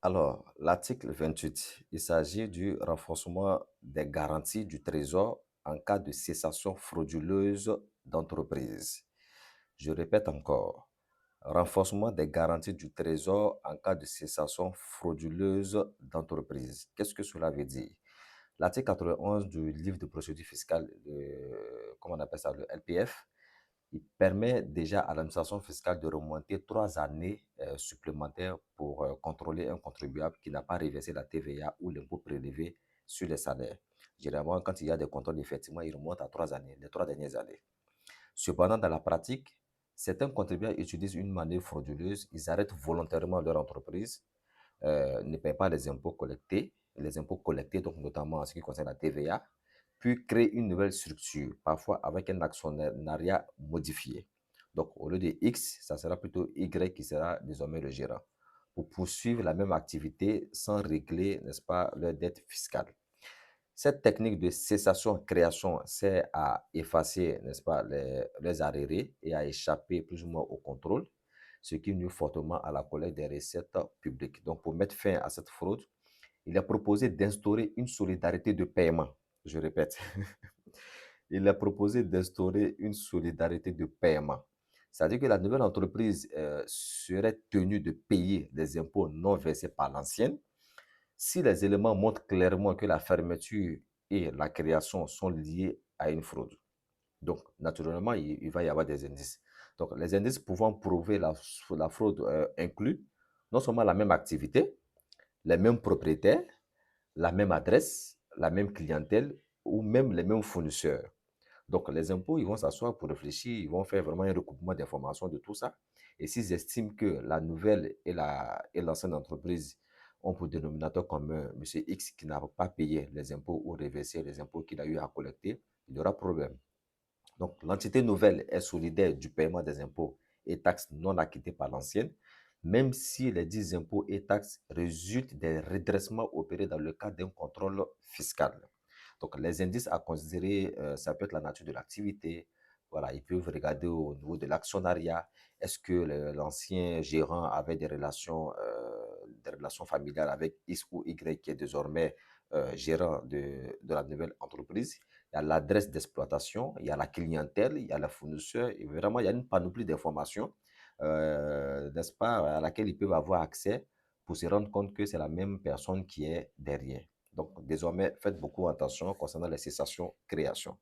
Alors, l'article 28, il s'agit du renforcement des garanties du Trésor en cas de cessation frauduleuse d'entreprise. Je répète encore, renforcement des garanties du Trésor en cas de cessation frauduleuse d'entreprise. Qu'est-ce que cela veut dire? L'article 91 du livre de procédure fiscale, comment on appelle ça, le LPF, il permet déjà à l'administration fiscale de remonter 3 années supplémentaires pour contrôler un contribuable qui n'a pas reversé la TVA ou l'impôt prélevé sur les salaires. Généralement, quand il y a des contrôles, effectivement, il remonte à 3 années, les 3 dernières années. Cependant, dans la pratique, certains contribuables utilisent une manœuvre frauduleuse, ils arrêtent volontairement leur entreprise, ne paient pas les impôts collectés, donc notamment en ce qui concerne la TVA, puis créent une nouvelle structure, parfois avec un actionnariat modifié. Donc, au lieu de X, ça sera plutôt Y qui sera désormais le gérant, pour poursuivre la même activité sans régler, n'est-ce pas, leur dette fiscale. Cette technique de cessation-création sert à effacer, n'est-ce pas, les arriérés et à échapper plus ou moins au contrôle, ce qui nuit fortement à la collecte des recettes publiques. Donc, pour mettre fin à cette fraude, il est proposé d'instaurer une solidarité de paiement. Je répète, il est proposé d'instaurer une solidarité de paiement. C'est-à-dire que la nouvelle entreprise serait tenue de payer des impôts non versés par l'ancienne si les éléments montrent clairement que la fermeture et la création sont liés à une fraude. Donc, naturellement, il va y avoir des indices. Donc, les indices pouvant prouver la fraude incluent non seulement la même activité, les mêmes propriétaires, la même adresse, la même clientèle ou même les mêmes fournisseurs. Donc, les impôts, ils vont s'asseoir pour réfléchir, ils vont faire vraiment un recoupement d'informations de tout ça. Et s'ils estiment que la nouvelle et l'ancienne entreprise ont pour dénominateur commun M. X qui n'a pas payé les impôts ou reversé les impôts qu'il a eu à collecter, il y aura problème. Donc, l'entité nouvelle est solidaire du paiement des impôts et taxes non acquittés par l'ancienne, même si les dits impôts et taxes résultent des redressements opérés dans le cadre d'un contrôle fiscal. Donc, les indices à considérer, ça peut être la nature de l'activité. Voilà, ils peuvent regarder au niveau de l'actionnariat. Est-ce que l'ancien gérant avait des relations familiales avec X ou Y qui est désormais gérant de la nouvelle entreprise? Il y a l'adresse d'exploitation, il y a la clientèle, il y a le fournisseur, et vraiment, il y a une panoplie d'informations, n'est-ce pas, à laquelle ils peuvent avoir accès pour se rendre compte que c'est la même personne qui est derrière. Donc, désormais, faites beaucoup attention concernant les cessations créations.